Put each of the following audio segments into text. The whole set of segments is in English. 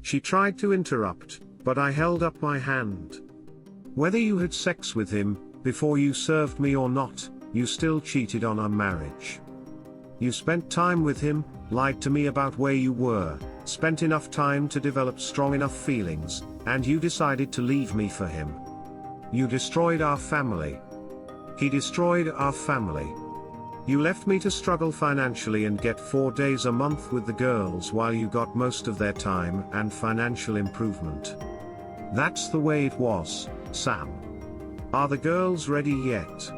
She tried to interrupt, but I held up my hand. Whether you had sex with him, before you served me or not, you still cheated on our marriage. You spent time with him, lied to me about where you were, spent enough time to develop strong enough feelings, and you decided to leave me for him. You destroyed our family. He destroyed our family. You left me to struggle financially and get 4 days a month with the girls while you got most of their time and financial improvement. That's the way it was, Sam. Are the girls ready yet?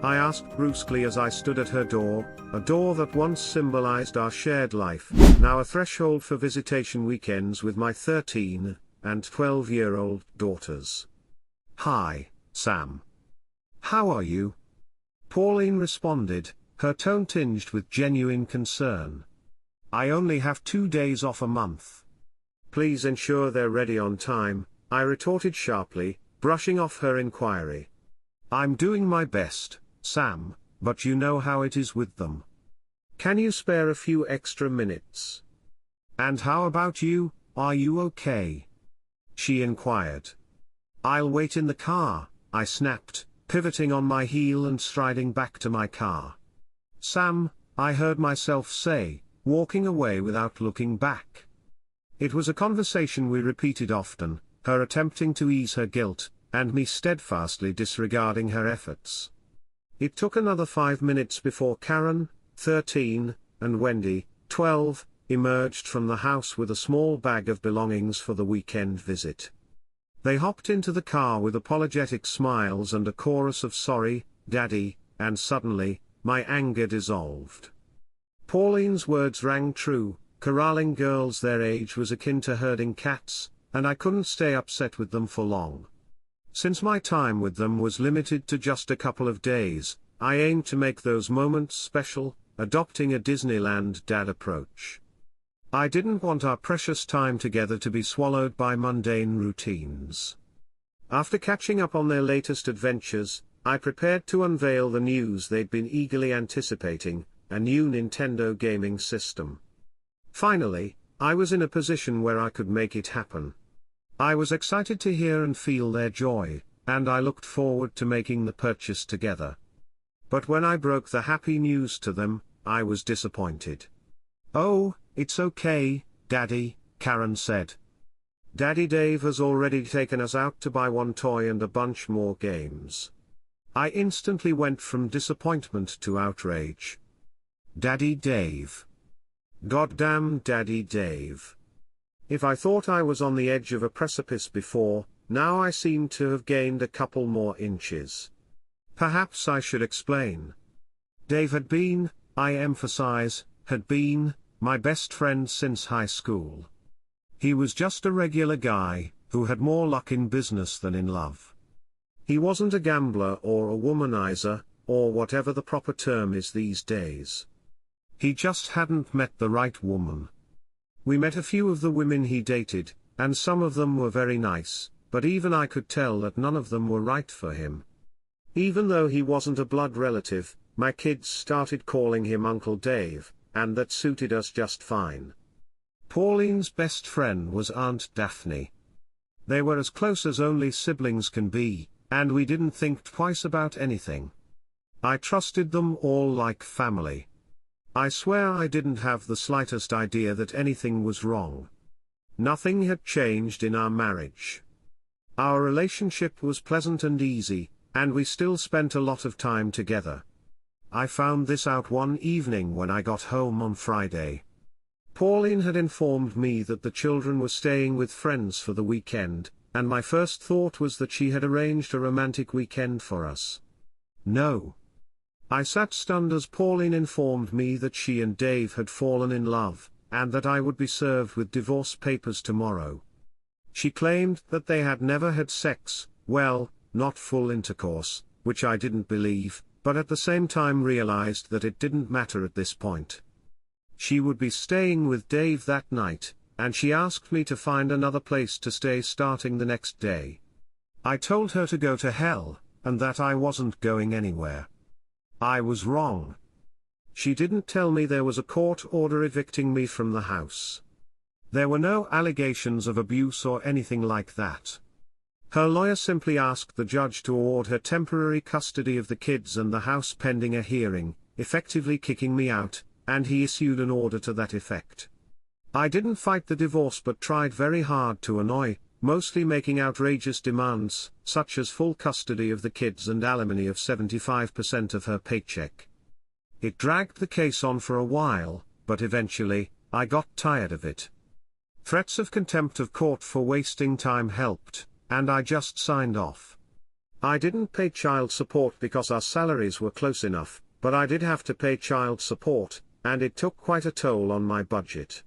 I asked brusquely as I stood at her door, a door that once symbolized our shared life, now a threshold for visitation weekends with my 13 and 12-year-old daughters. Hi, Sam. How are you? Pauline responded, her tone tinged with genuine concern. I only have 2 days off a month. Please ensure they're ready on time, I retorted sharply, brushing off her inquiry. I'm doing my best, Sam, but you know how it is with them. Can you spare a few extra minutes? And how about you, are you okay? She inquired. I'll wait in the car, I snapped, pivoting on my heel and striding back to my car. Sam, I heard myself say, walking away without looking back. It was a conversation we repeated often, her attempting to ease her guilt, and me steadfastly disregarding her efforts. It took another 5 minutes before Karen, 13, and Wendy, 12, emerged from the house with a small bag of belongings for the weekend visit. They hopped into the car with apologetic smiles and a chorus of "Sorry, Daddy," and suddenly, my anger dissolved. Pauline's words rang true, corralling girls their age was akin to herding cats, and I couldn't stay upset with them for long. Since my time with them was limited to just a couple of days, I aimed to make those moments special, adopting a Disneyland dad approach. I didn't want our precious time together to be swallowed by mundane routines. After catching up on their latest adventures, I prepared to unveil the news they'd been eagerly anticipating, a new Nintendo gaming system. Finally, I was in a position where I could make it happen. I was excited to hear and feel their joy, and I looked forward to making the purchase together. But when I broke the happy news to them, I was disappointed. Oh, it's okay, Daddy, Karen said. Daddy Dave has already taken us out to buy one toy and a bunch more games. I instantly went from disappointment to outrage. Daddy Dave. Goddamn Daddy Dave. If I thought I was on the edge of a precipice before, now I seem to have gained a couple more inches. Perhaps I should explain. Dave had been, I emphasize, had been, my best friend since high school. He was just a regular guy, who had more luck in business than in love. He wasn't a gambler or a womanizer, or whatever the proper term is these days. He just hadn't met the right woman. We met a few of the women he dated, and some of them were very nice, but even I could tell that none of them were right for him. Even though he wasn't a blood relative, my kids started calling him Uncle Dave, and that suited us just fine. Pauline's best friend was Aunt Daphne. They were as close as only siblings can be, and we didn't think twice about anything. I trusted them all like family. I swear I didn't have the slightest idea that anything was wrong. Nothing had changed in our marriage. Our relationship was pleasant and easy, and we still spent a lot of time together. I found this out one evening when I got home on Friday. Pauline had informed me that the children were staying with friends for the weekend, and my first thought was that she had arranged a romantic weekend for us. No. I sat stunned as Pauline informed me that she and Dave had fallen in love, and that I would be served with divorce papers tomorrow. She claimed that they had never had sex, well, not full intercourse, which I didn't believe, but at the same time realized that it didn't matter at this point. She would be staying with Dave that night, and she asked me to find another place to stay starting the next day. I told her to go to hell, and that I wasn't going anywhere. I was wrong. She didn't tell me there was a court order evicting me from the house. There were no allegations of abuse or anything like that. Her lawyer simply asked the judge to award her temporary custody of the kids and the house pending a hearing, effectively kicking me out, and he issued an order to that effect. I didn't fight the divorce but tried very hard to annoy, mostly making outrageous demands, such as full custody of the kids and alimony of 75% of her paycheck. It dragged the case on for a while, but eventually, I got tired of it. Threats of contempt of court for wasting time helped, and I just signed off. I didn't pay child support because our salaries were close enough, but I did have to pay child support, and it took quite a toll on my budget.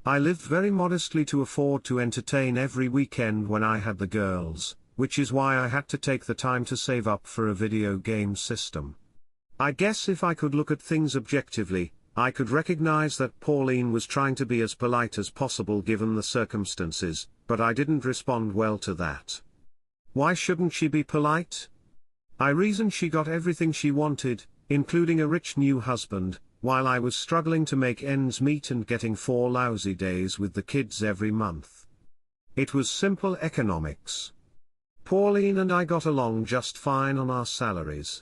I lived very modestly to afford to entertain every weekend when I had the girls, which is why I had to take the time to save up for a video game system. I guess if I could look at things objectively, I could recognize that Pauline was trying to be as polite as possible given the circumstances, but I didn't respond well to that. Why shouldn't she be polite? I reasoned she got everything she wanted, including a rich new husband, while I was struggling to make ends meet and getting 4 lousy days with the kids every month. It was simple economics. Pauline and I got along just fine on our salaries.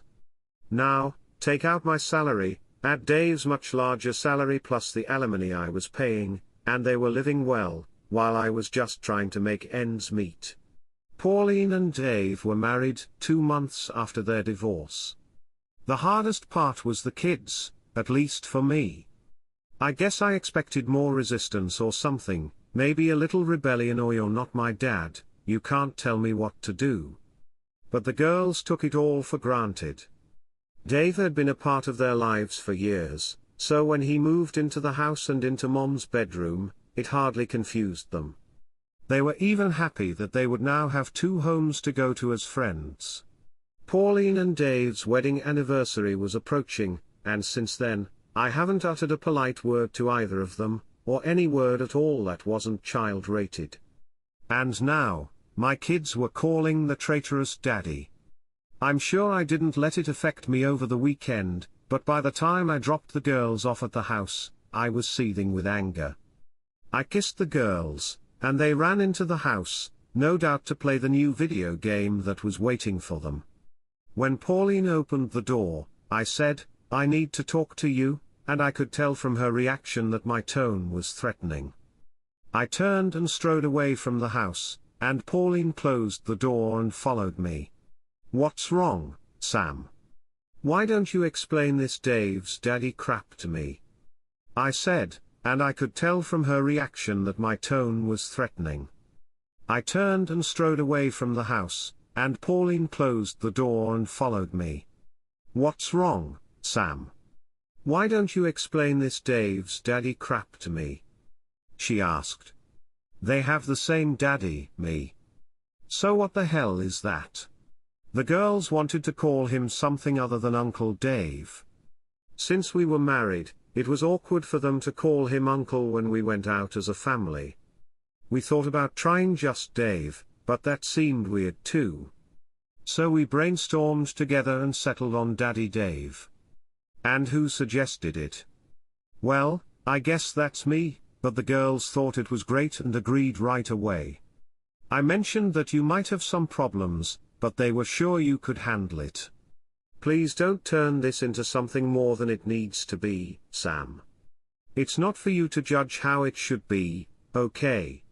Now, take out my salary, add Dave's much larger salary plus the alimony I was paying, and they were living well, while I was just trying to make ends meet. Pauline and Dave were married 2 months after their divorce. The hardest part was the kids, at least for me. I guess I expected more resistance or something, maybe a little rebellion or "you're not my dad, you can't tell me what to do." But the girls took it all for granted. Dave had been a part of their lives for years, so when he moved into the house and into Mom's bedroom, it hardly confused them. They were even happy that they would now have 2 homes to go to as friends. Pauline and Dave's wedding anniversary was approaching, and since then, I haven't uttered a polite word to either of them, or any word at all that wasn't child-rated. And now, my kids were calling the traitorous daddy. I'm sure I didn't let it affect me over the weekend, but by the time I dropped the girls off at the house, I was seething with anger. I kissed the girls, and they ran into the house, no doubt to play the new video game that was waiting for them. When Pauline opened the door, I said, "I need to talk to you," and I could tell from her reaction that my tone was threatening. I turned and strode away from the house, and Pauline closed the door and followed me. "What's wrong, Sam? Why don't you explain this Dave's daddy crap to me?" I said, and I could tell from her reaction that my tone was threatening. I turned and strode away from the house, and Pauline closed the door and followed me. "What's wrong, Sam? Why don't you explain this Dave's daddy crap to me?" she asked. "They have the same daddy, me. So what the hell is that?" The girls wanted to call him something other than Uncle Dave. Since we were married, it was awkward for them to call him uncle when we went out as a family. We thought about trying just Dave, but that seemed weird too. So we brainstormed together and settled on Daddy Dave. And who suggested it? Well, I guess that's me, but the girls thought it was great and agreed right away. I mentioned that you might have some problems, but they were sure you could handle it. Please don't turn this into something more than it needs to be, Sam. It's not for you to judge how it should be, okay?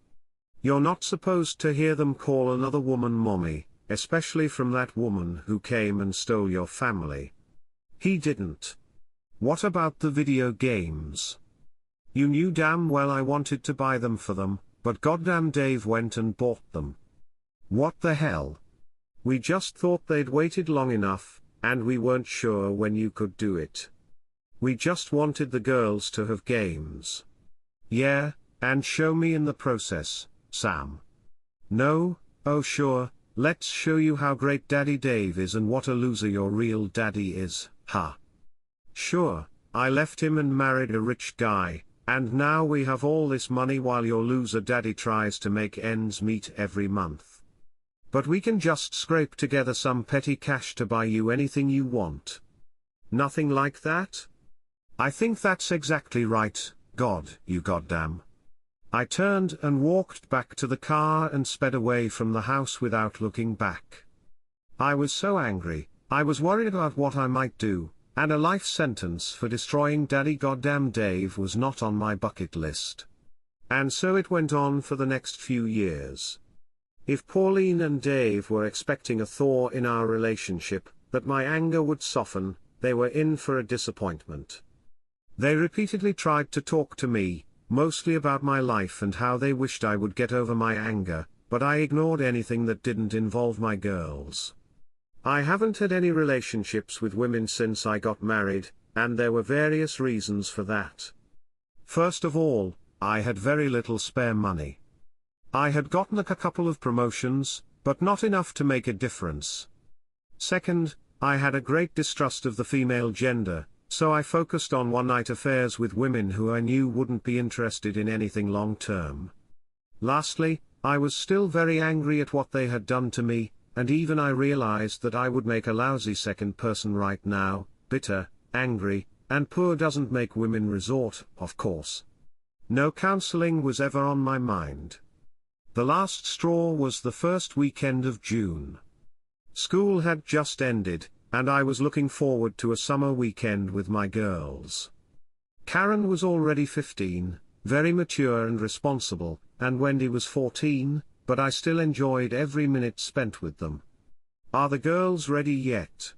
You're not supposed to hear them call another woman mommy, especially from that woman who came and stole your family. He didn't. What about the video games? You knew damn well I wanted to buy them for them, but goddamn Dave went and bought them. What the hell? We just thought they'd waited long enough, and we weren't sure when you could do it. We just wanted the girls to have games. Yeah, and show me in the process, Sam. No, oh sure, let's show you how great Daddy Dave is and what a loser your real daddy is, ha. Sure, I left him and married a rich guy, and now we have all this money while your loser daddy tries to make ends meet every month. But we can just scrape together some petty cash to buy you anything you want. Nothing like that? I think that's exactly right, God, you goddamn. I turned and walked back to the car and sped away from the house without looking back. I was so angry, I was worried about what I might do, and a life sentence for destroying Daddy Goddamn Dave was not on my bucket list. And so it went on for the next few years. If Pauline and Dave were expecting a thaw in our relationship, that my anger would soften, they were in for a disappointment. They repeatedly tried to talk to me, mostly about my life and how they wished I would get over my anger, but I ignored anything that didn't involve my girls. I haven't had any relationships with women since I got married, and there were various reasons for that. First of all, I had very little spare money. I had gotten a couple of promotions, but not enough to make a difference. Second, I had a great distrust of the female gender, so I focused on one-night affairs with women who I knew wouldn't be interested in anything long-term. Lastly, I was still very angry at what they had done to me, and even I realized that I would make a lousy second person right now. Bitter, angry, and poor doesn't make women resort, of course. No counseling was ever on my mind. The last straw was the first weekend of June. School had just ended, and I was looking forward to a summer weekend with my girls. Karen was already 15, very mature and responsible, and Wendy was 14, but I still enjoyed every minute spent with them. "Are the girls ready yet?"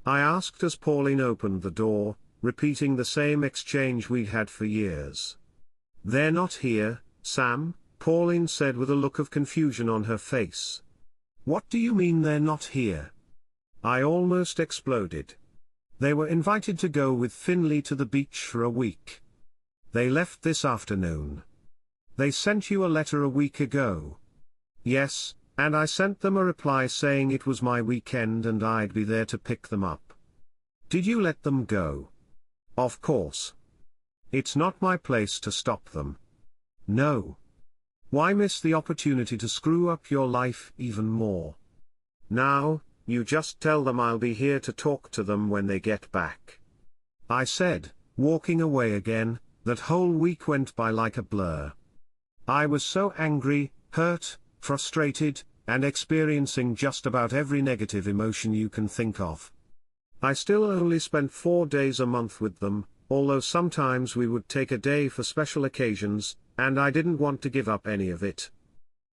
I asked as Pauline opened the door, repeating the same exchange we'd had for years. "They're not here, Sam," Pauline said with a look of confusion on her face. "What do you mean they're not here?" I almost exploded. "They were invited to go with Finley to the beach for a week. They left this afternoon." "They sent you a letter a week ago?" "Yes, and I sent them a reply saying it was my weekend and I'd be there to pick them up." "Did you let them go?" "Of course. It's not my place to stop them." "No. Why miss the opportunity to screw up your life even more? Now, you just tell them I'll be here to talk to them when they get back," I said, walking away again. That whole week went by like a blur. I was so angry, hurt, frustrated, and experiencing just about every negative emotion you can think of. I still only spent 4 days a month with them, although sometimes we would take a day for special occasions, and I didn't want to give up any of it.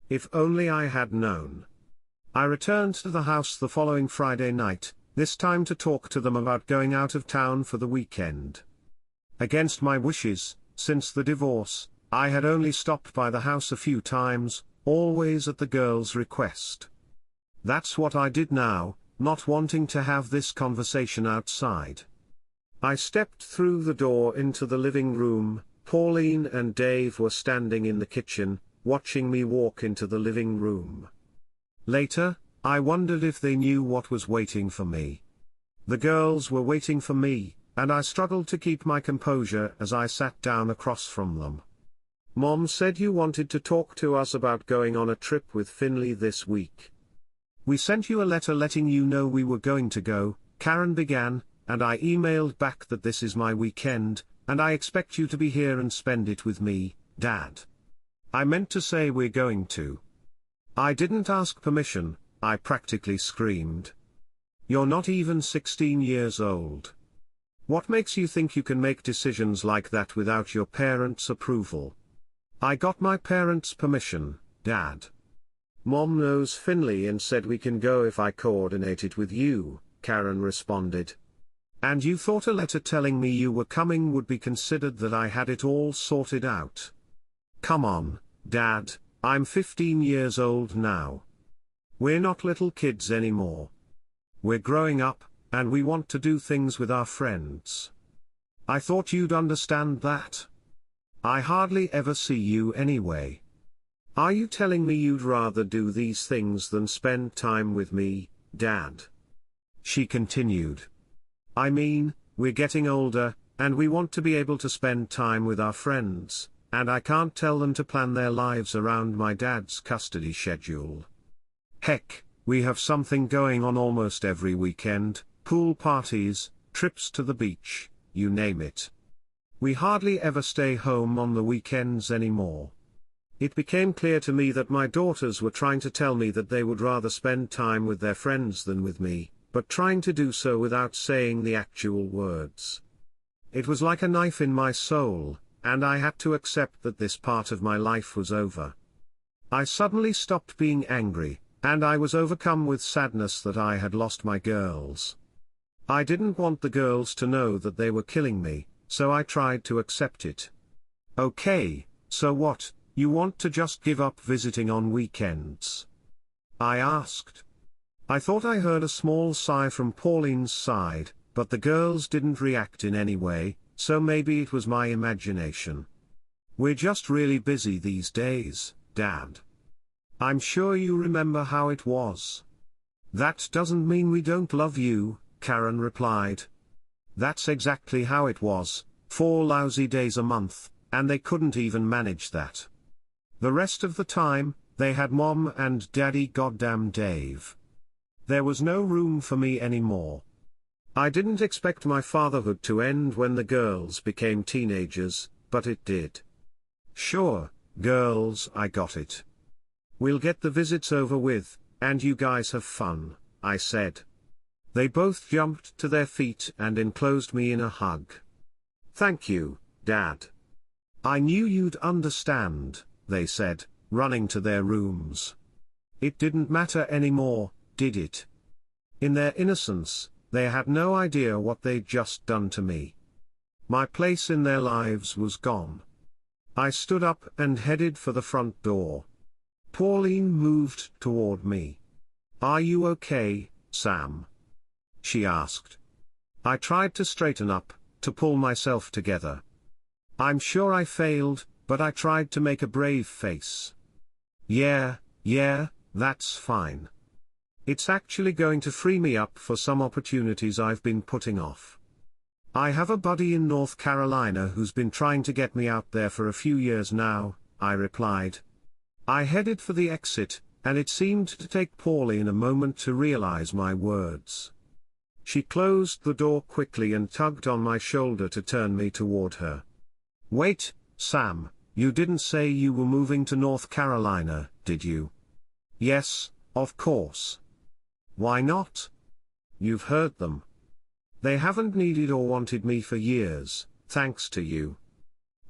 If only I had known. I returned to the house the following Friday night, this time to talk to them about going out of town for the weekend. Against my wishes, since the divorce, I had only stopped by the house a few times, always at the girls' request. That's what I did now, not wanting to have this conversation outside. I stepped through the door into the living room. Pauline and Dave were standing in the kitchen, watching me walk into the living room. Later, I wondered if they knew what was waiting for me. The girls were waiting for me, and I struggled to keep my composure as I sat down across from them. "Mom said you wanted to talk to us about going on a trip with Finley this week." "We sent you a letter letting you know we were going to go," Karen began, "and I emailed back that this is my weekend, and I expect you to be here and spend it with me, Dad. I meant to say we're going to." I didn't ask permission, I practically screamed. "You're not even 16 years old. What makes you think you can make decisions like that without your parents' approval?" "I got my parents' permission, Dad. Mom knows Finley and said we can go if I coordinate it with you," Karen responded. "And you thought a letter telling me you were coming would be considered that I had it all sorted out? Come on, Dad, I'm 15 years old now. We're not little kids anymore. We're growing up, and we want to do things with our friends. I thought you'd understand that. I hardly ever see you anyway. Are you telling me you'd rather do these things than spend time with me, Dad?" She continued. "I mean, we're getting older, and we want to be able to spend time with our friends, and I can't tell them to plan their lives around my dad's custody schedule. Heck, we have something going on almost every weekend, pool parties, trips to the beach, you name it. We hardly ever stay home on the weekends anymore." It became clear to me that my daughters were trying to tell me that they would rather spend time with their friends than with me, but trying to do so without saying the actual words. It was like a knife in my soul, and I had to accept that this part of my life was over. I suddenly stopped being angry, and I was overcome with sadness that I had lost my girls. I didn't want the girls to know that they were killing me, so I tried to accept it. Okay, so what, you want to just give up visiting on weekends? I asked. I thought I heard a small sigh from Pauline's side, but the girls didn't react in any way, so maybe it was my imagination. We're just really busy these days, Dad. I'm sure you remember how it was. That doesn't mean we don't love you, Karen replied. That's exactly how it was, 4 lousy days a month, and they couldn't even manage that. The rest of the time, they had Mom and Daddy goddamn Dave. There was no room for me anymore. I didn't expect my fatherhood to end when the girls became teenagers, but it did. Sure, girls, I got it. We'll get the visits over with, and you guys have fun, I said. They both jumped to their feet and enclosed me in a hug. Thank you, Dad. I knew you'd understand, they said, running to their rooms. It didn't matter anymore, did it? In their innocence, they had no idea what they'd just done to me. My place in their lives was gone. I stood up and headed for the front door. Pauline moved toward me. Are you okay, Sam? She asked. I tried to straighten up, to pull myself together. I'm sure I failed, but I tried to make a brave face. Yeah, that's fine. It's actually going to free me up for some opportunities I've been putting off. I have a buddy in North Carolina who's been trying to get me out there for a few years now, I replied. I headed for the exit, and it seemed to take Pauline a moment to realize my words. She closed the door quickly and tugged on my shoulder to turn me toward her. Wait, Sam, you didn't say you were moving to North Carolina, did you? Yes, of course. Why not? You've heard them. They haven't needed or wanted me for years, thanks to you.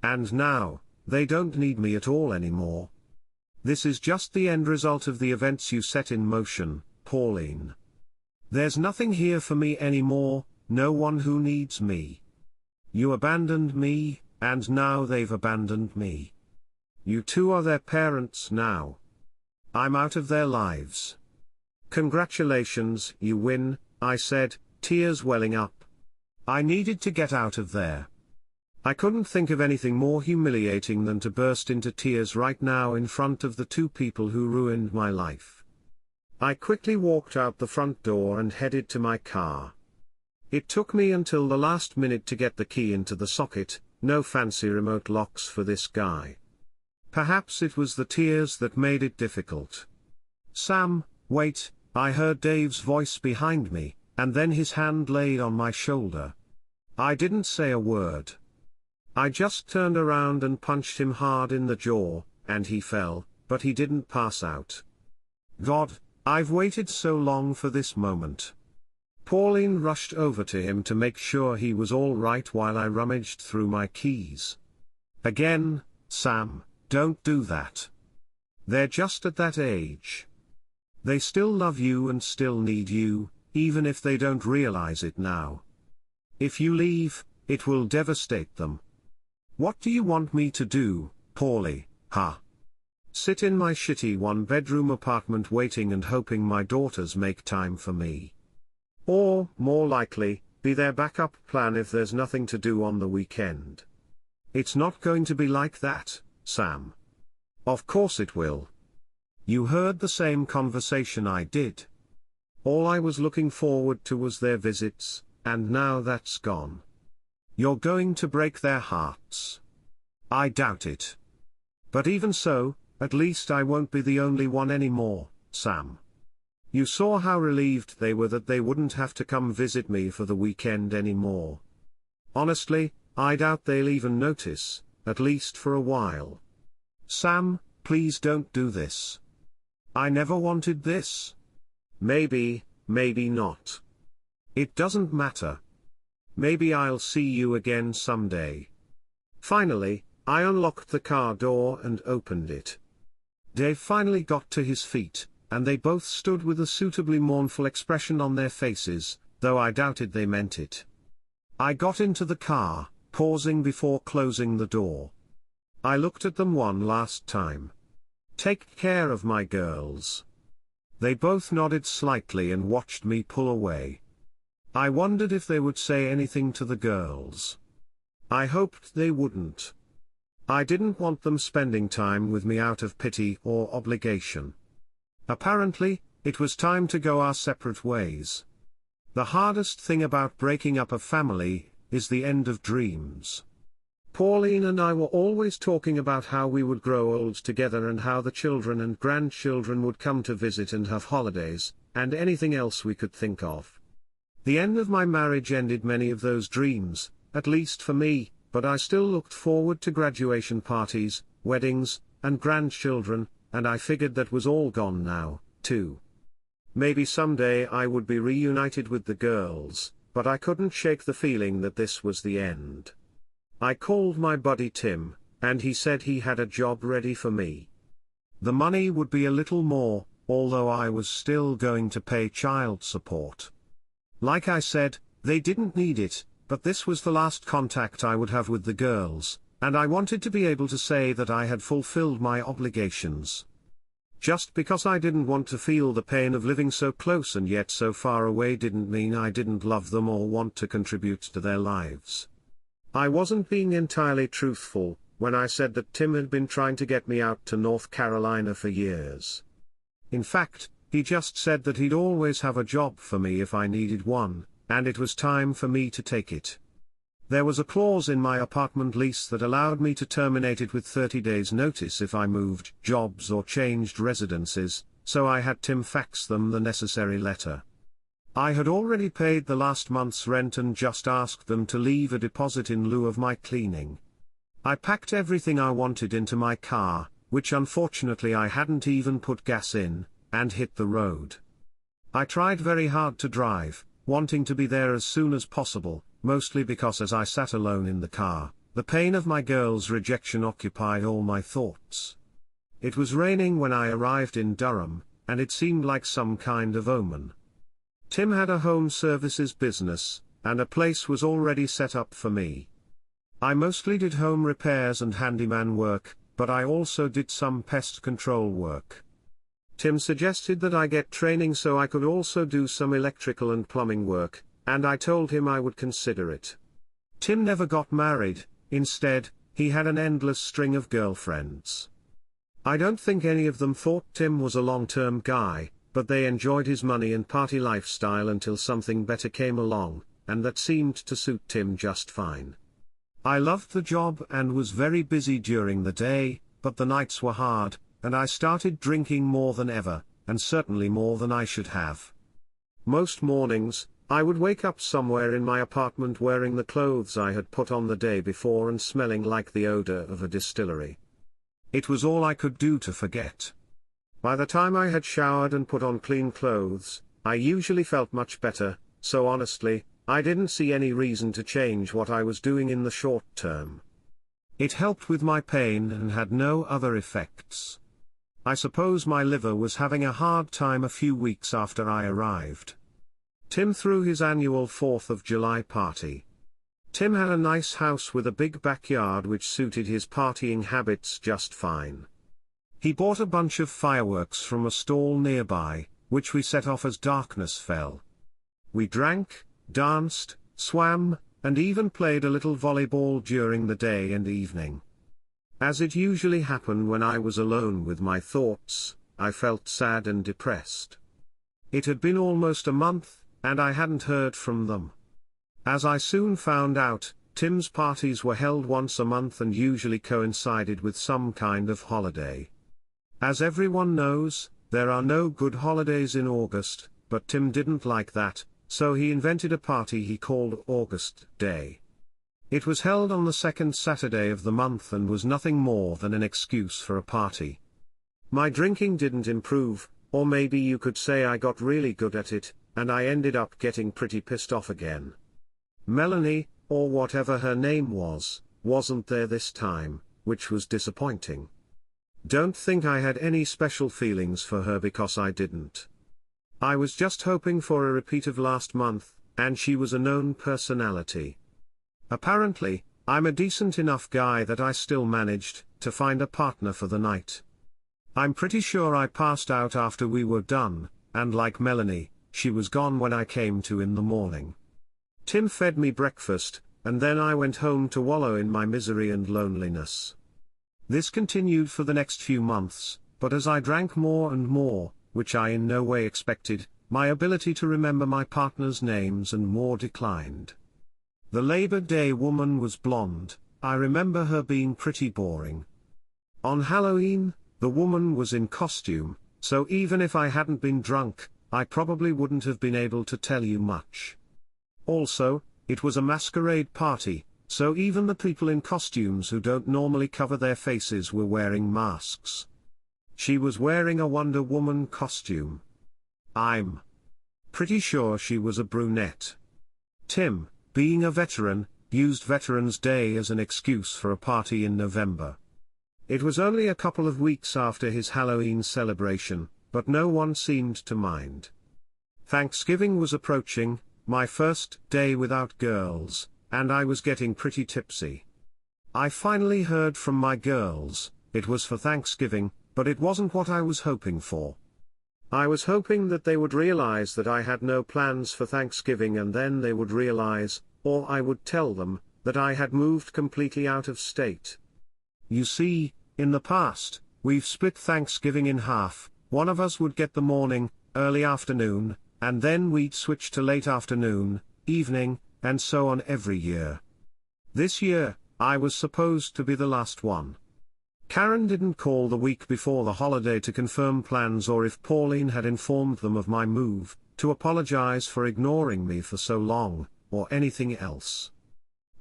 And now, they don't need me at all anymore. This is just the end result of the events you set in motion, Pauline. There's nothing here for me anymore, no one who needs me. You abandoned me, and now they've abandoned me. You two are their parents now. I'm out of their lives. Congratulations, you win, I said, tears welling up. I needed to get out of there. I couldn't think of anything more humiliating than to burst into tears right now in front of the two people who ruined my life. I quickly walked out the front door and headed to my car. It took me until the last minute to get the key into the socket, no fancy remote locks for this guy. Perhaps it was the tears that made it difficult. Sam, wait, I heard Dave's voice behind me, and then his hand laid on my shoulder. I didn't say a word. I just turned around and punched him hard in the jaw, and he fell, but he didn't pass out. God, I've waited so long for this moment. Pauline rushed over to him to make sure he was all right while I rummaged through my keys. Again, Sam, don't do that. They're just at that age. They still love you and still need you, even if they don't realize it now. If you leave, it will devastate them. What do you want me to do, Paulie, huh? Sit in my shitty one-bedroom apartment waiting and hoping my daughters make time for me? Or, more likely, be their backup plan if there's nothing to do on the weekend? It's not going to be like that, Sam. Of course it will. You heard the same conversation I did. All I was looking forward to was their visits, and now that's gone. You're going to break their hearts. I doubt it. But even so, at least I won't be the only one anymore, Sam. You saw how relieved they were that they wouldn't have to come visit me for the weekend anymore. Honestly, I doubt they'll even notice, at least for a while. Sam, please don't do this. I never wanted this. Maybe, maybe not. It doesn't matter. Maybe I'll see you again someday. Finally, I unlocked the car door and opened it. Dave finally got to his feet, and they both stood with a suitably mournful expression on their faces, though I doubted they meant it. I got into the car, pausing before closing the door. I looked at them one last time. "Take care of my girls." They both nodded slightly and watched me pull away. I wondered if they would say anything to the girls. I hoped they wouldn't. I didn't want them spending time with me out of pity or obligation. Apparently, it was time to go our separate ways. The hardest thing about breaking up a family is the end of dreams. Pauline and I were always talking about how we would grow old together and how the children and grandchildren would come to visit and have holidays, and anything else we could think of. The end of my marriage ended many of those dreams, at least for me, but I still looked forward to graduation parties, weddings, and grandchildren, and I figured that was all gone now, too. Maybe someday I would be reunited with the girls, but I couldn't shake the feeling that this was the end. I called my buddy Tim, and he said he had a job ready for me. The money would be a little more, although I was still going to pay child support. Like I said, they didn't need it, but this was the last contact I would have with the girls, and I wanted to be able to say that I had fulfilled my obligations. Just because I didn't want to feel the pain of living so close and yet so far away didn't mean I didn't love them or want to contribute to their lives. I wasn't being entirely truthful when I said that Tim had been trying to get me out to North Carolina for years. In fact, he just said that he'd always have a job for me if I needed one, and it was time for me to take it. There was a clause in my apartment lease that allowed me to terminate it with 30 days' notice if I moved jobs or changed residences, so I had Tim fax them the necessary letter. I had already paid the last month's rent and just asked them to leave a deposit in lieu of my cleaning. I packed everything I wanted into my car, which unfortunately I hadn't even put gas in, and hit the road. I tried very hard to drive, wanting to be there as soon as possible, mostly because as I sat alone in the car, the pain of my girl's rejection occupied all my thoughts. It was raining when I arrived in Durham, and it seemed like some kind of omen. Tim had a home services business, and a place was already set up for me. I mostly did home repairs and handyman work, but I also did some pest control work. Tim suggested that I get training so I could also do some electrical and plumbing work, and I told him I would consider it. Tim never got married, instead, he had an endless string of girlfriends. I don't think any of them thought Tim was a long-term guy, but they enjoyed his money and party lifestyle until something better came along, and that seemed to suit Tim just fine. I loved the job and was very busy during the day, but the nights were hard, and I started drinking more than ever, and certainly more than I should have. Most mornings, I would wake up somewhere in my apartment wearing the clothes I had put on the day before and smelling like the odor of a distillery. It was all I could do to forget. By the time I had showered and put on clean clothes, I usually felt much better, so honestly, I didn't see any reason to change what I was doing in the short term. It helped with my pain and had no other effects. I suppose my liver was having a hard time a few weeks after I arrived. Tim threw his annual 4th of July party. Tim had a nice house with a big backyard which suited his partying habits just fine. He bought a bunch of fireworks from a stall nearby, which we set off as darkness fell. We drank, danced, swam, and even played a little volleyball during the day and evening. As it usually happened when I was alone with my thoughts, I felt sad and depressed. It had been almost a month, and I hadn't heard from them. As I soon found out, Tim's parties were held once a month and usually coincided with some kind of holiday. As everyone knows, there are no good holidays in August, but Tim didn't like that, so he invented a party he called August Day. It was held on the second Saturday of the month and was nothing more than an excuse for a party. My drinking didn't improve, or maybe you could say I got really good at it, and I ended up getting pretty pissed off again. Melanie, or whatever her name was, wasn't there this time, which was disappointing. Don't think I had any special feelings for her because I didn't. I was just hoping for a repeat of last month, and she was a known personality. Apparently, I'm a decent enough guy that I still managed to find a partner for the night. I'm pretty sure I passed out after we were done, and like Melanie, she was gone when I came to in the morning. Tim fed me breakfast, and then I went home to wallow in my misery and loneliness. This continued for the next few months, but as I drank more and more, which I in no way expected, my ability to remember my partner's names and more declined. The Labor Day woman was blonde. I remember her being pretty boring. On Halloween, the woman was in costume, so even if I hadn't been drunk, I probably wouldn't have been able to tell you much. Also, it was a masquerade party, so even the people in costumes who don't normally cover their faces were wearing masks. She was wearing a Wonder Woman costume. I'm pretty sure she was a brunette. Tim, being a veteran, used Veterans Day as an excuse for a party in November. It was only a couple of weeks after his Halloween celebration, but no one seemed to mind. Thanksgiving was approaching, my first day without girls, and I was getting pretty tipsy. I finally heard from my girls. It was for Thanksgiving, but it wasn't what I was hoping for. I was hoping that they would realize that I had no plans for Thanksgiving, and then they would realize, or I would tell them, that I had moved completely out of state. You see, in the past, we've split Thanksgiving in half. One of us would get the morning, early afternoon, and then we'd switch to late afternoon, evening, and so on every year. This year, I was supposed to be the last one. Karen didn't call the week before the holiday to confirm plans or if Pauline had informed them of my move, to apologize for ignoring me for so long, or anything else.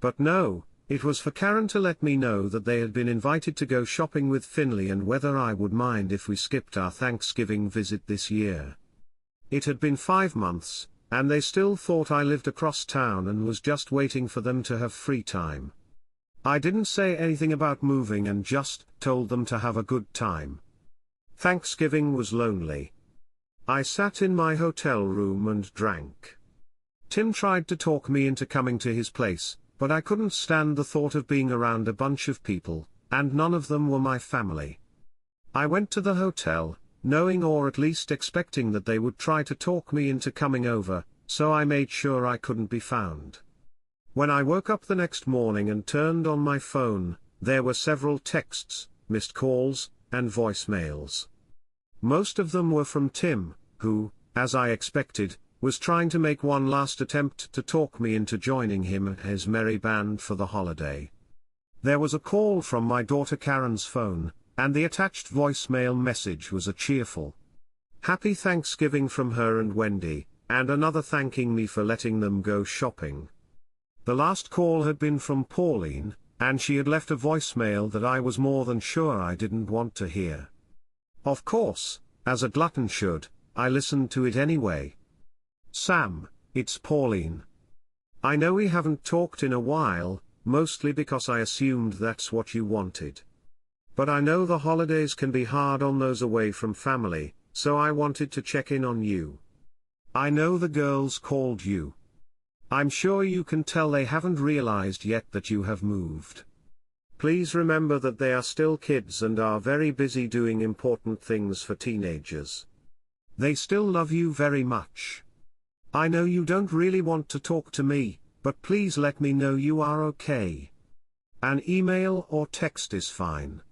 But no, it was for Karen to let me know that they had been invited to go shopping with Finley and whether I would mind if we skipped our Thanksgiving visit this year. It had been 5 months, and they still thought I lived across town and was just waiting for them to have free time. I didn't say anything about moving and just told them to have a good time. Thanksgiving was lonely. I sat in my hotel room and drank. Tim tried to talk me into coming to his place, but I couldn't stand the thought of being around a bunch of people, and none of them were my family. I went to the hotel, knowing or at least expecting that they would try to talk me into coming over, so I made sure I couldn't be found. When I woke up the next morning and turned on my phone, there were several texts, missed calls, and voicemails. Most of them were from Tim, who, as I expected, was trying to make one last attempt to talk me into joining him and his merry band for the holiday. There was a call from my daughter Karen's phone, and the attached voicemail message was a cheerful Happy Thanksgiving from her and Wendy, and another thanking me for letting them go shopping. The last call had been from Pauline, and she had left a voicemail that I was more than sure I didn't want to hear. Of course, as a glutton should, I listened to it anyway. Sam, it's Pauline. I know we haven't talked in a while, mostly because I assumed that's what you wanted. But I know the holidays can be hard on those away from family, so I wanted to check in on you. I know the girls called you. I'm sure you can tell they haven't realized yet that you have moved. Please remember that they are still kids and are very busy doing important things for teenagers. They still love you very much. I know you don't really want to talk to me, but please let me know you are okay. An email or text is fine.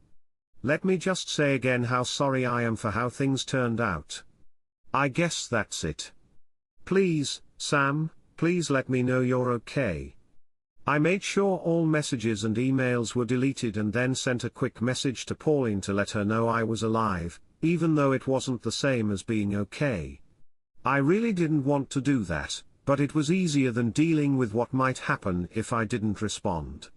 Let me just say again how sorry I am for how things turned out. I guess that's it. Please, Sam, please let me know you're okay. I made sure all messages and emails were deleted and then sent a quick message to Pauline to let her know I was alive, even though it wasn't the same as being okay. I really didn't want to do that, but it was easier than dealing with what might happen if I didn't respond.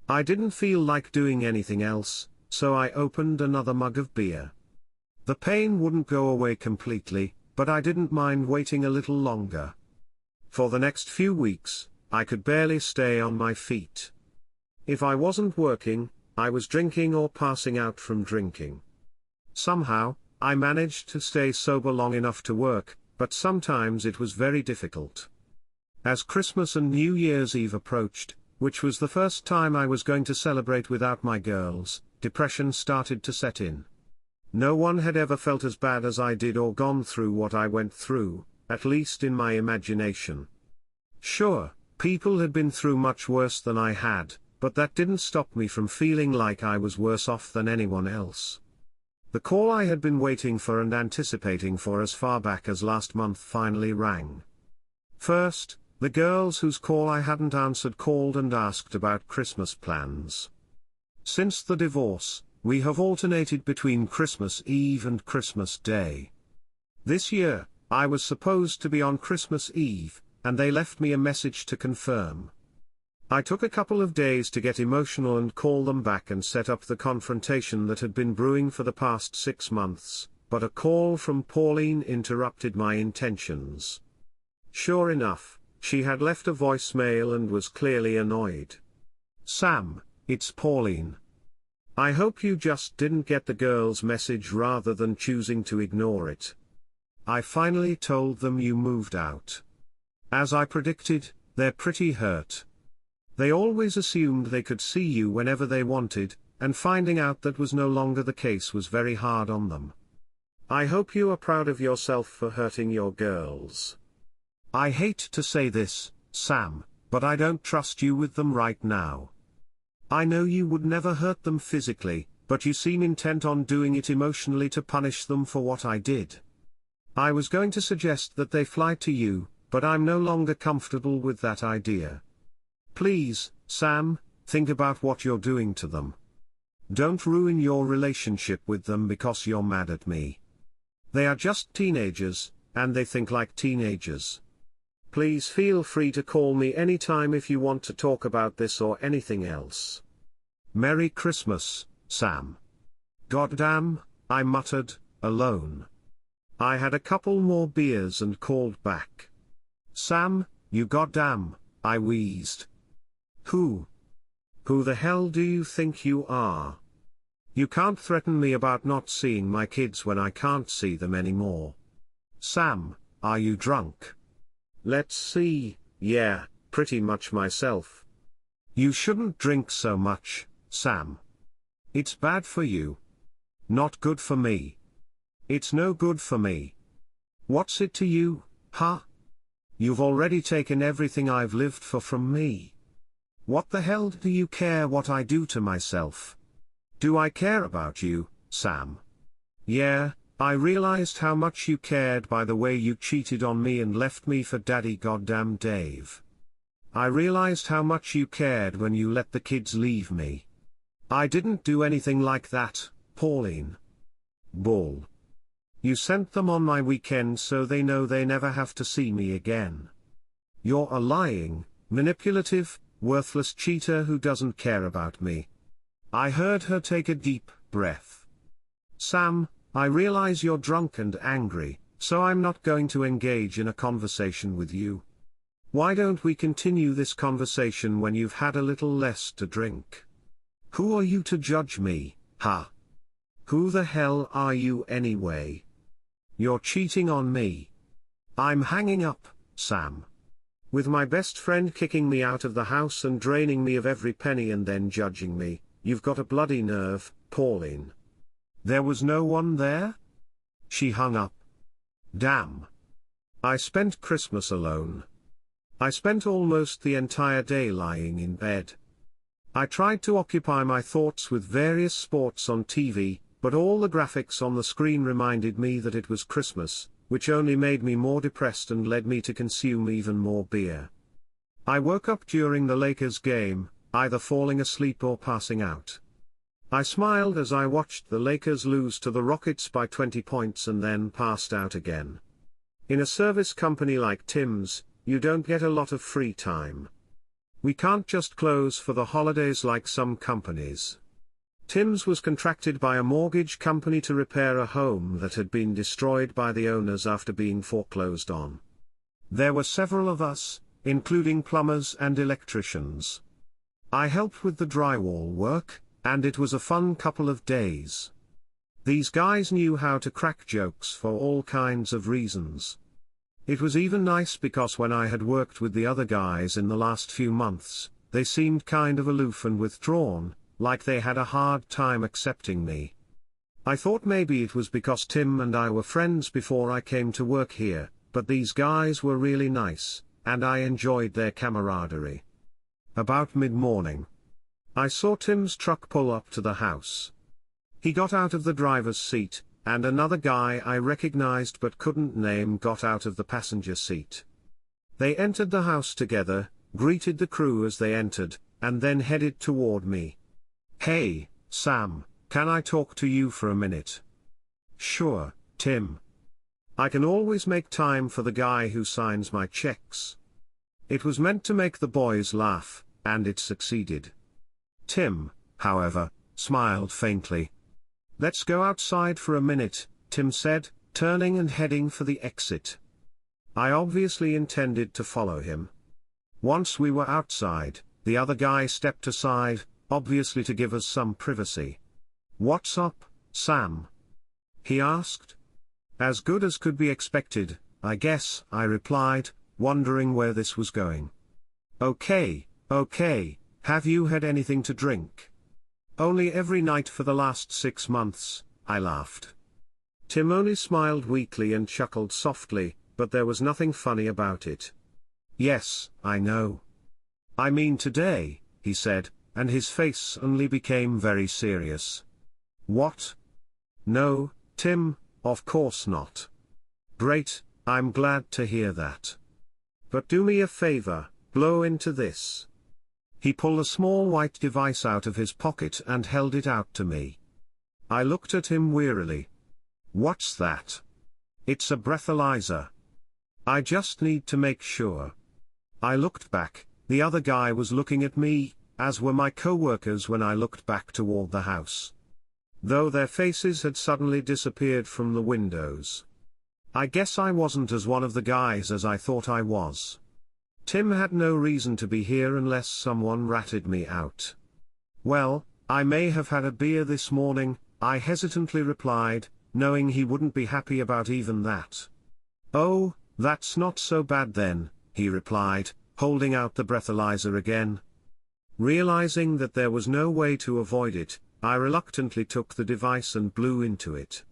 I didn't feel like doing anything else, so I opened another mug of beer. The pain wouldn't go away completely, but I didn't mind waiting a little longer. For the next few weeks, I could barely stay on my feet. If I wasn't working, I was drinking or passing out from drinking. Somehow, I managed to stay sober long enough to work, but sometimes it was very difficult. As Christmas and New Year's Eve approached, which was the first time I was going to celebrate without my girls, depression started to set in. No one had ever felt as bad as I did or gone through what I went through, at least in my imagination. Sure, people had been through much worse than I had, but that didn't stop me from feeling like I was worse off than anyone else. The call I had been waiting for and anticipating for as far back as last month finally rang. First, the girls whose call I hadn't answered called and asked about Christmas plans. Since the divorce, we have alternated between Christmas Eve and Christmas Day. This year, I was supposed to be on Christmas Eve, and they left me a message to confirm. I took a couple of days to get emotional and call them back and set up the confrontation that had been brewing for the past 6 months, but a call from Pauline interrupted my intentions. Sure enough, she had left a voicemail and was clearly annoyed. "Sam, it's Pauline. I hope you just didn't get the girl's message rather than choosing to ignore it. I finally told them you moved out. As I predicted, they're pretty hurt. They always assumed they could see you whenever they wanted, and finding out that was no longer the case was very hard on them. I hope you are proud of yourself for hurting your girls. I hate to say this, Sam, but I don't trust you with them right now. I know you would never hurt them physically, but you seem intent on doing it emotionally to punish them for what I did. I was going to suggest that they fly to you, but I'm no longer comfortable with that idea. Please, Sam, think about what you're doing to them. Don't ruin your relationship with them because you're mad at me. They are just teenagers, and they think like teenagers. Please feel free to call me anytime if you want to talk about this or anything else. Merry Christmas, Sam." "Goddamn," I muttered, alone. I had a couple more beers and called back. "Sam, you goddamn," I wheezed. Who the hell do you think you are? You can't threaten me about not seeing my kids when I can't see them anymore. Sam, are you drunk?" "Let's see, yeah, pretty much myself." "You shouldn't drink so much, Sam. It's bad for you. Not good for me. It's no good for me. What's it to you, huh? You've already taken everything I've lived for from me. What the hell do you care what I do to myself? Do I care about you, Sam? Yeah, I realized how much you cared by the way you cheated on me and left me for Daddy goddamn Dave. I realized how much you cared when you let the kids leave me. I didn't do anything like that, Pauline. Bull. You sent them on my weekend so they know they never have to see me again. You're a lying, manipulative, worthless cheater who doesn't care about me." I heard her take a deep breath. "Sam, I realize you're drunk and angry, so I'm not going to engage in a conversation with you. Why don't we continue this conversation when you've had a little less to drink? Who are you to judge me, huh? Who the hell are you anyway? You're cheating on me. I'm hanging up, Sam. With my best friend kicking me out of the house and draining me of every penny and then judging me, you've got a bloody nerve, Pauline." "There was no one there?" She hung up. Damn. I spent Christmas alone. I spent almost the entire day lying in bed. I tried to occupy my thoughts with various sports on TV, but all the graphics on the screen reminded me that it was Christmas, which only made me more depressed and led me to consume even more beer. I woke up during the Lakers game, either falling asleep or passing out. I smiled as I watched the Lakers lose to the Rockets by 20 points and then passed out again. In a service company like Tim's, you don't get a lot of free time. We can't just close for the holidays like some companies. Tim's was contracted by a mortgage company to repair a home that had been destroyed by the owners after being foreclosed on. There were several of us, including plumbers and electricians. I helped with the drywall work, and it was a fun couple of days. These guys knew how to crack jokes for all kinds of reasons. It was even nice because when I had worked with the other guys in the last few months, they seemed kind of aloof and withdrawn, like they had a hard time accepting me. I thought maybe it was because Tim and I were friends before I came to work here, but these guys were really nice, and I enjoyed their camaraderie. About mid-morning, I saw Tim's truck pull up to the house. He got out of the driver's seat, and another guy I recognized but couldn't name got out of the passenger seat. They entered the house together, greeted the crew as they entered, and then headed toward me. "Hey, Sam, can I talk to you for a minute?" "Sure, Tim. I can always make time for the guy who signs my checks." It was meant to make the boys laugh, and it succeeded. Tim, however, smiled faintly. "Let's go outside for a minute," Tim said, turning and heading for the exit. I obviously intended to follow him. Once we were outside, the other guy stepped aside, obviously to give us some privacy. "What's up, Sam?" he asked. "As good as could be expected, I guess," I replied, wondering where this was going. Okay, have you had anything to drink?" "Only every night for the last 6 months," I laughed. Tim only smiled weakly and chuckled softly, but there was nothing funny about it. "Yes, I know. I mean today," he said, and his face suddenly became very serious. "What? No, Tim, of course not." "Great, I'm glad to hear that. But do me a favor, blow into this." He pulled a small white device out of his pocket and held it out to me. I looked at him wearily. "What's that?" "It's a breathalyzer. I just need to make sure." I looked back, the other guy was looking at me, as were my co-workers when I looked back toward the house. Though their faces had suddenly disappeared from the windows. I guess I wasn't as one of the guys as I thought I was. Tim had no reason to be here unless someone ratted me out. "Well, I may have had a beer this morning," I hesitantly replied, knowing he wouldn't be happy about even that. "Oh, that's not so bad then," he replied, holding out the breathalyzer again. Realizing that there was no way to avoid it, I reluctantly took the device and blew into it.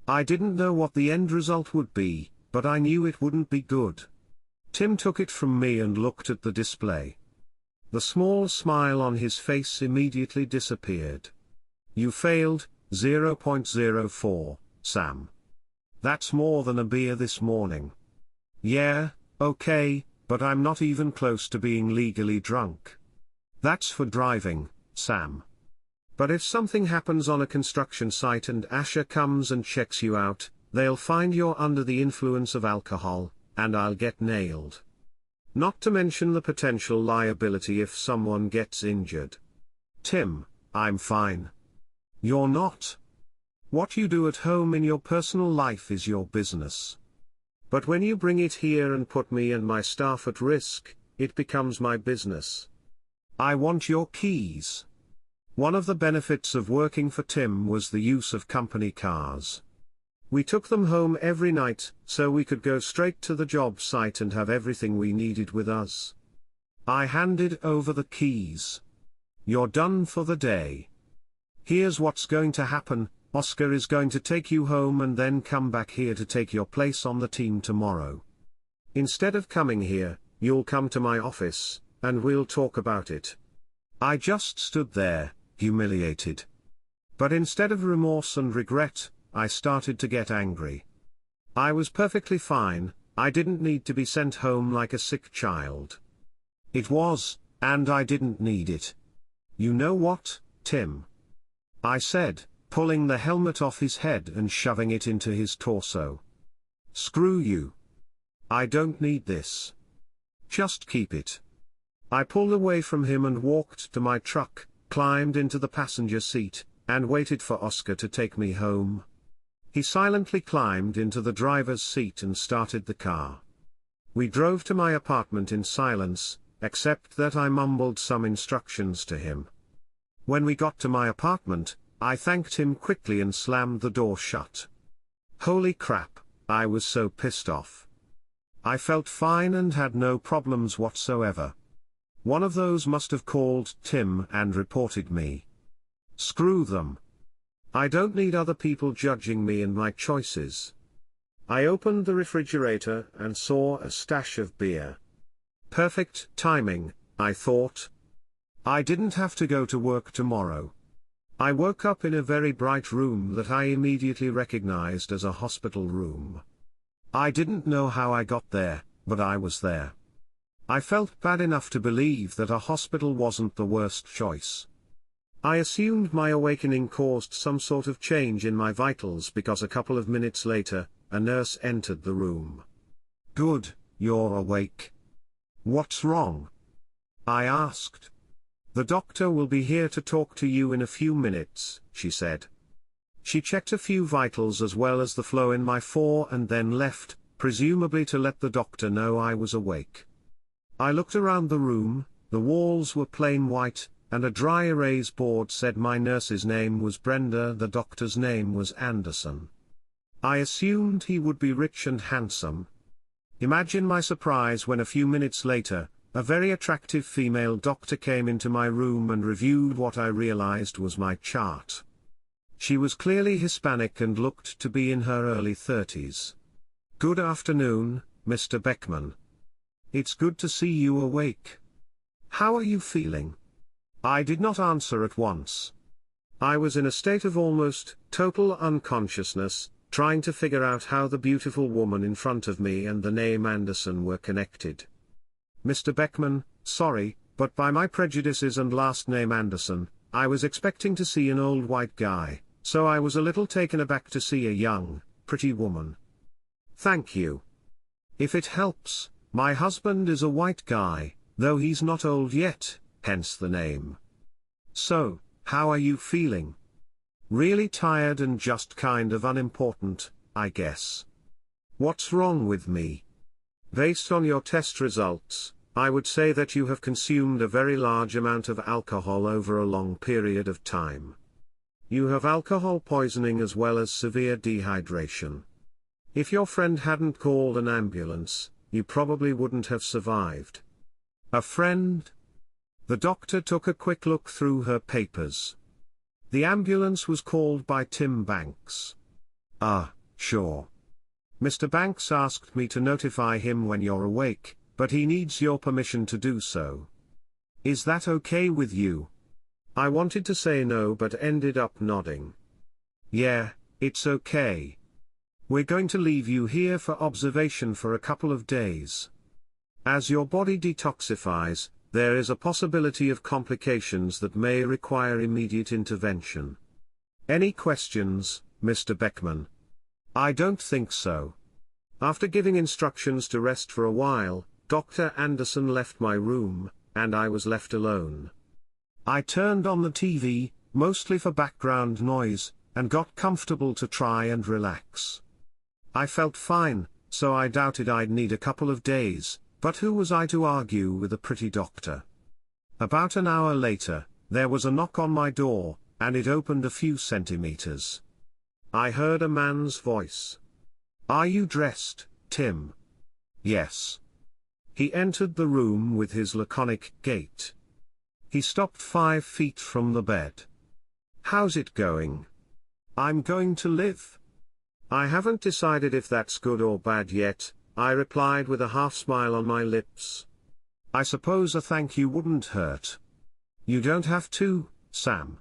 I didn't know what the end result would be, but I knew it wouldn't be good. Tim took it from me and looked at the display. The small smile on his face immediately disappeared. "You failed, 0.04, Sam. That's more than a beer this morning." "Yeah, okay, but I'm not even close to being legally drunk." "That's for driving, Sam. But if something happens on a construction site and Asher comes and checks you out, they'll find you're under the influence of alcohol, and I'll get nailed. Not to mention the potential liability if someone gets injured." "Tim, I'm fine." "You're not. What you do at home in your personal life is your business. But when you bring it here and put me and my staff at risk, it becomes my business. I want your keys." One of the benefits of working for Tim was the use of company cars. We took them home every night, so we could go straight to the job site and have everything we needed with us. I handed over the keys. "You're done for the day. Here's what's going to happen, Oscar is going to take you home and then come back here to take your place on the team tomorrow. Instead of coming here, you'll come to my office, and we'll talk about it." I just stood there, humiliated. But instead of remorse and regret, I started to get angry. I was perfectly fine, I didn't need to be sent home like a sick child. It was, and I didn't need it. "You know what, Tim?" I said, pulling the helmet off his head and shoving it into his torso. "Screw you. I don't need this. Just keep it." I pulled away from him and walked to my truck, climbed into the passenger seat, and waited for Oscar to take me home. He silently climbed into the driver's seat and started the car. We drove to my apartment in silence, except that I mumbled some instructions to him. When we got to my apartment, I thanked him quickly and slammed the door shut. Holy crap, I was so pissed off. I felt fine and had no problems whatsoever. One of those must have called Tim and reported me. Screw them. I don't need other people judging me and my choices. I opened the refrigerator and saw a stash of beer. Perfect timing, I thought. I didn't have to go to work tomorrow. I woke up in a very bright room that I immediately recognized as a hospital room. I didn't know how I got there, but I was there. I felt bad enough to believe that a hospital wasn't the worst choice. I assumed my awakening caused some sort of change in my vitals because a couple of minutes later, a nurse entered the room. "Good, you're awake. What's wrong?" I asked. "The doctor will be here to talk to you in a few minutes," she said. She checked a few vitals as well as the flow in my fore and then left, presumably to let the doctor know I was awake. I looked around the room. The walls were plain white, and a dry erase board said my nurse's name was Brenda, the doctor's name was Anderson. I assumed he would be rich and handsome. Imagine my surprise when a few minutes later, a very attractive female doctor came into my room and reviewed what I realized was my chart. She was clearly Hispanic and looked to be in her early 30s. "Good afternoon, Mr. Beckman. It's good to see you awake. How are you feeling?" I did not answer at once. I was in a state of almost total unconsciousness, trying to figure out how the beautiful woman in front of me and the name Anderson were connected. "Mr. Beckman, sorry, but by my prejudices and last name Anderson, I was expecting to see an old white guy, so I was a little taken aback to see a young, pretty woman." "Thank you. If it helps, my husband is a white guy, though he's not old yet, hence the name." "So, how are you feeling?" "Really tired and just kind of unimportant, I guess." "What's wrong with me?" "Based on your test results, I would say that you have consumed a very large amount of alcohol over a long period of time. You have alcohol poisoning as well as severe dehydration. If your friend hadn't called an ambulance, you probably wouldn't have survived." "A friend?" The doctor took a quick look through her papers. "The ambulance was called by Tim Banks." "Ah, sure. Mr. Banks asked me to notify him when you're awake, but he needs your permission to do so. Is that okay with you?" I wanted to say no but ended up nodding. "Yeah, it's okay. We're going to leave you here for observation for a couple of days. As your body detoxifies, there is a possibility of complications that may require immediate intervention. Any questions, Mr. Beckman?" "I don't think so." After giving instructions to rest for a while, Dr. Anderson left my room, and I was left alone. I turned on the TV, mostly for background noise, and got comfortable to try and relax. I felt fine, so I doubted I'd need a couple of days, but who was I to argue with a pretty doctor? About an hour later, there was a knock on my door, and it opened a few centimeters. I heard a man's voice. "Are you dressed, Tim?" "Yes." He entered the room with his laconic gait. He stopped 5 feet from the bed. "How's it going?" "I'm going to live." "I haven't decided if that's good or bad yet," I replied with a half smile on my lips. "I suppose a thank you wouldn't hurt." "You don't have to, Sam.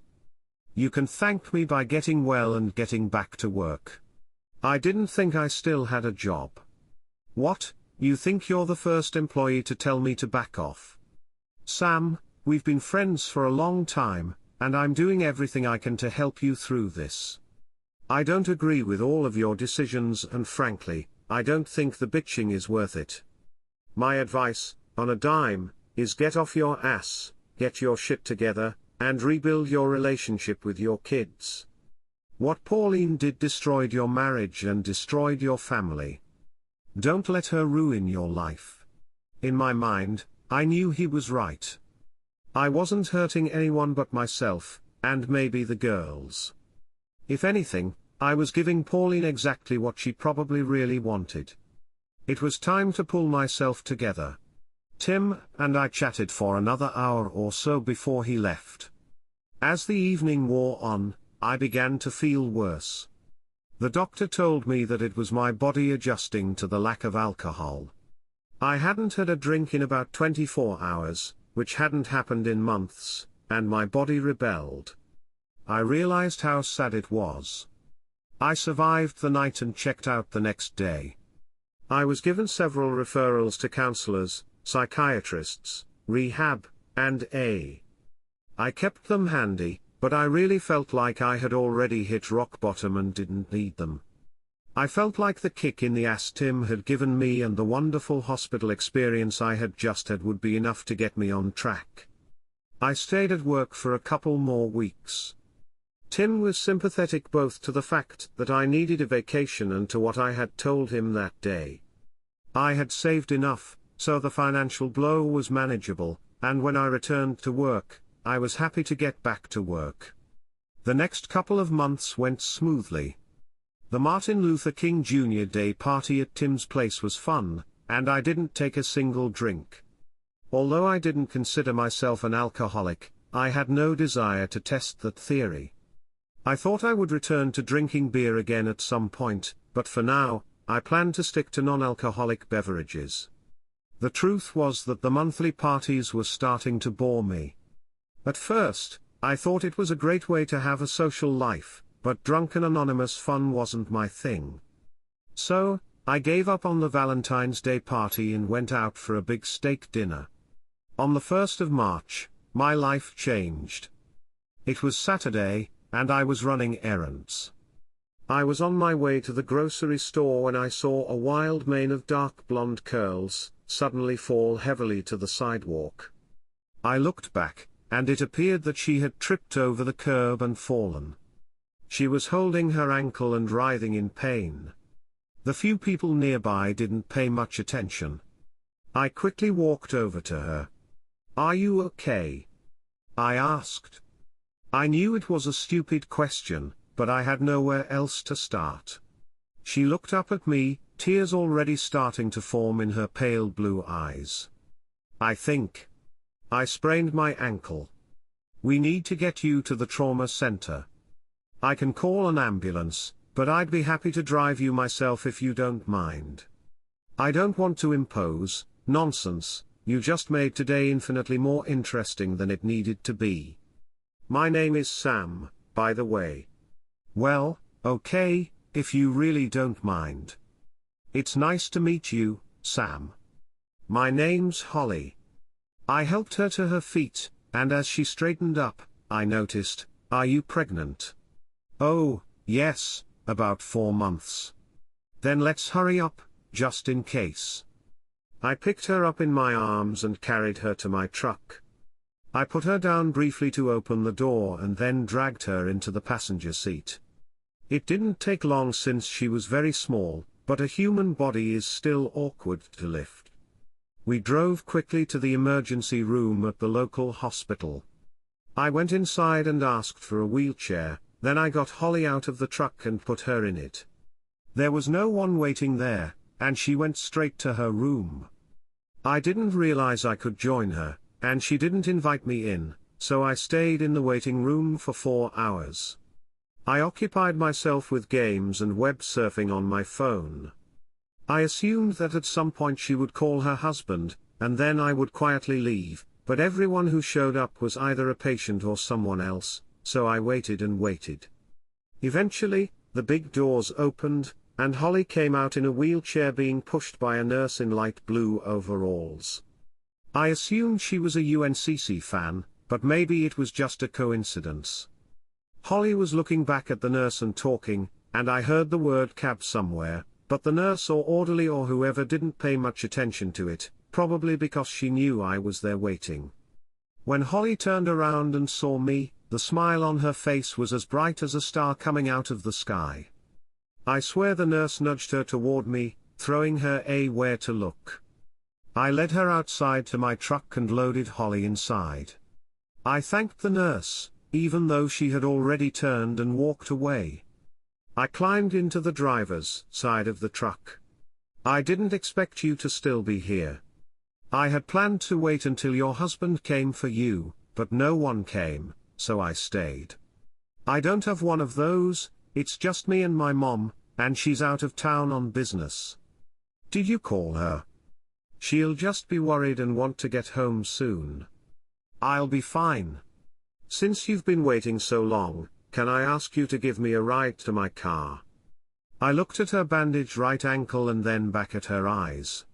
You can thank me by getting well and getting back to work." I didn't think I still had a job. "What, you think you're the first employee to tell me to back off?" "Sam, we've been friends for a long time, and I'm doing everything I can to help you through this. I don't agree with all of your decisions and frankly, I don't think the bitching is worth it. My advice, on a dime, is get off your ass, get your shit together, and rebuild your relationship with your kids. What Pauline did destroyed your marriage and destroyed your family. Don't let her ruin your life. In my mind, I knew he was right. I wasn't hurting anyone but myself, and maybe the girls. If anything, I was giving Pauline exactly what she probably really wanted. It was time to pull myself together. Tim and I chatted for another hour or so before he left. As the evening wore on, I began to feel worse. The doctor told me that it was my body adjusting to the lack of alcohol. I hadn't had a drink in about 24 hours, which hadn't happened in months, and my body rebelled. I realized how sad it was. I survived the night and checked out the next day. I was given several referrals to counselors, psychiatrists, rehab, and I kept them handy, but I really felt like I had already hit rock bottom and didn't need them. I felt like the kick in the ass Tim had given me and the wonderful hospital experience I had just had would be enough to get me on track. I stayed at work for a couple more weeks. Tim was sympathetic both to the fact that I needed a vacation and to what I had told him that day. I had saved enough, so the financial blow was manageable, and when I returned to work, I was happy to get back to work. The next couple of months went smoothly. The Martin Luther King Jr. Day party at Tim's place was fun, and I didn't take a single drink. Although I didn't consider myself an alcoholic, I had no desire to test that theory. I thought I would return to drinking beer again at some point, but for now, I planned to stick to non-alcoholic beverages. The truth was that the monthly parties were starting to bore me. At first, I thought it was a great way to have a social life, but drunken anonymous fun wasn't my thing. So, I gave up on the Valentine's Day party and went out for a big steak dinner. On the 1st of March, my life changed. It was Saturday, and I was running errands. I was on my way to the grocery store when I saw a wild mane of dark blonde curls suddenly fall heavily to the sidewalk. I looked back, and it appeared that she had tripped over the curb and fallen. She was holding her ankle and writhing in pain. The few people nearby didn't pay much attention. I quickly walked over to her. "Are you okay?" I asked. I knew it was a stupid question, but I had nowhere else to start. She looked up at me, tears already starting to form in her pale blue eyes. I sprained my ankle. We need to get you to the trauma center. I can call an ambulance, but I'd be happy to drive you myself if you don't mind. I don't want to impose. Nonsense, you just made today infinitely more interesting than it needed to be. My name is Sam, by the way. Well, okay, if you really don't mind. It's nice to meet you, Sam. My name's Holly. I helped her to her feet, and as she straightened up, I noticed, "Are you pregnant?" "Oh, yes, about 4 months." "Then let's hurry up, just in case." I picked her up in my arms and carried her to my truck. I put her down briefly to open the door and then dragged her into the passenger seat. It didn't take long since she was very small, but a human body is still awkward to lift. We drove quickly to the emergency room at the local hospital. I went inside and asked for a wheelchair, then I got Holly out of the truck and put her in it. There was no one waiting there, and she went straight to her room. I didn't realize I could join her, and she didn't invite me in, so I stayed in the waiting room for 4 hours. I occupied myself with games and web surfing on my phone. I assumed that at some point she would call her husband, and then I would quietly leave, but everyone who showed up was either a patient or someone else, so I waited and waited. Eventually, the big doors opened, and Holly came out in a wheelchair being pushed by a nurse in light blue overalls. I assumed she was a UNCC fan, but maybe it was just a coincidence. Holly was looking back at the nurse and talking, and I heard the word cab somewhere, but the nurse or orderly or whoever didn't pay much attention to it, probably because she knew I was there waiting. When Holly turned around and saw me, the smile on her face was as bright as a star coming out of the sky. I swear the nurse nudged her toward me, throwing her where to look. I led her outside to my truck and loaded Holly inside. I thanked the nurse, even though she had already turned and walked away. I climbed into the driver's side of the truck. I didn't expect you to still be here. I had planned to wait until your husband came for you, but no one came, so I stayed. I don't have one of those, it's just me and my mom, and she's out of town on business. Did you call her? She'll just be worried and want to get home soon. I'll be fine. Since you've been waiting so long, can I ask you to give me a ride to my car? I looked at her bandaged right ankle and then back at her eyes.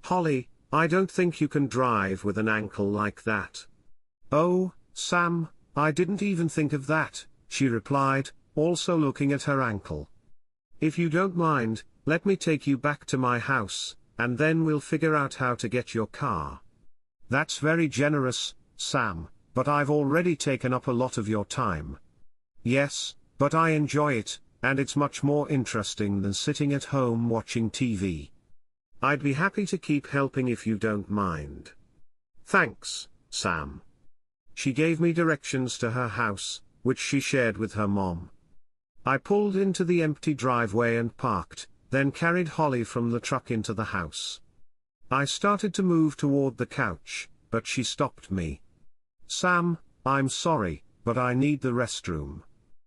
Holly, I don't think you can drive with an ankle like that. Oh, Sam, I didn't even think of that, she replied, also looking at her ankle. If you don't mind, let me take you back to my house, and then we'll figure out how to get your car. That's very generous, Sam, but I've already taken up a lot of your time. Yes, but I enjoy it, and it's much more interesting than sitting at home watching TV. I'd be happy to keep helping if you don't mind. Thanks, Sam. She gave me directions to her house, which she shared with her mom. I pulled into the empty driveway and parked, then carried Holly from the truck into the house. I started to move toward the couch, but she stopped me. Sam, I'm sorry, but I need the restroom.